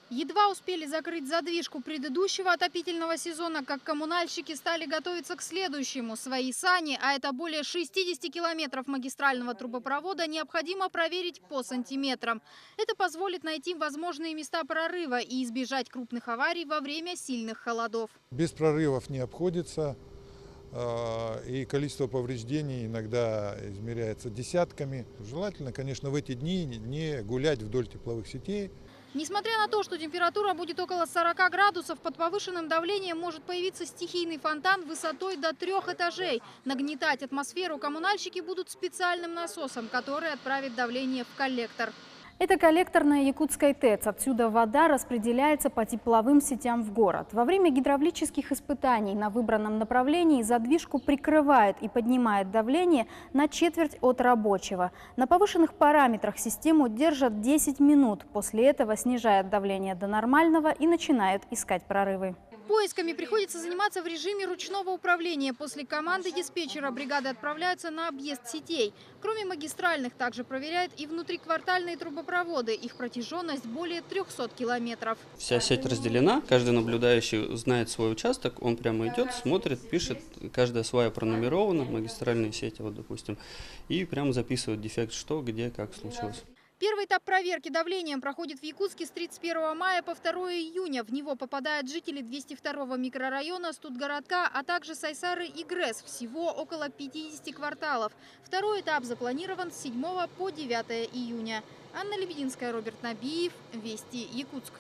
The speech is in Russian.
Едва успели закрыть задвижку предыдущего отопительного сезона, как коммунальщики стали готовиться к следующему. Свои сани, а это более 60 километров магистрального трубопровода, необходимо проверить по сантиметрам. Это позволит найти возможные места прорыва и избежать крупных аварий во время сильных холодов. Без прорывов не обходится, и количество повреждений иногда измеряется десятками. Желательно, конечно, в эти дни не гулять вдоль тепловых сетей. Несмотря на то, что температура будет около 40 градусов, под повышенным давлением может появиться стихийный фонтан высотой до 3 этажей. Нагнетать атмосферу коммунальщики будут специальным насосом, который отправит давление в коллектор. Это коллекторная Якутская ТЭЦ. Отсюда вода распределяется по тепловым сетям в город. Во время гидравлических испытаний на выбранном направлении задвижку прикрывает и поднимает давление на четверть от рабочего. На повышенных параметрах систему держат 10 минут. После этого снижает давление до нормального и начинает искать прорывы. Поисками приходится заниматься в режиме ручного управления. После команды диспетчера бригады отправляются на объезд сетей. Кроме магистральных, также проверяют и внутриквартальные трубопроводы. Их протяженность более 300 километров. Вся сеть разделена, каждый наблюдающий знает свой участок, он прямо идет, смотрит, пишет, каждая свая пронумерована, магистральные сети, вот допустим, и прямо записывает дефект, что, где, как случилось. Первый этап проверки давлением проходит в Якутске с 31 мая по 2 июня. В него попадают жители 202-го микрорайона Студгородка, а также Сайсары и ГРЭС. Всего около 50 кварталов. Второй этап запланирован с 7 по 9 июня. Анна Лебединская, Роберт Набиев. Вести, Якутск.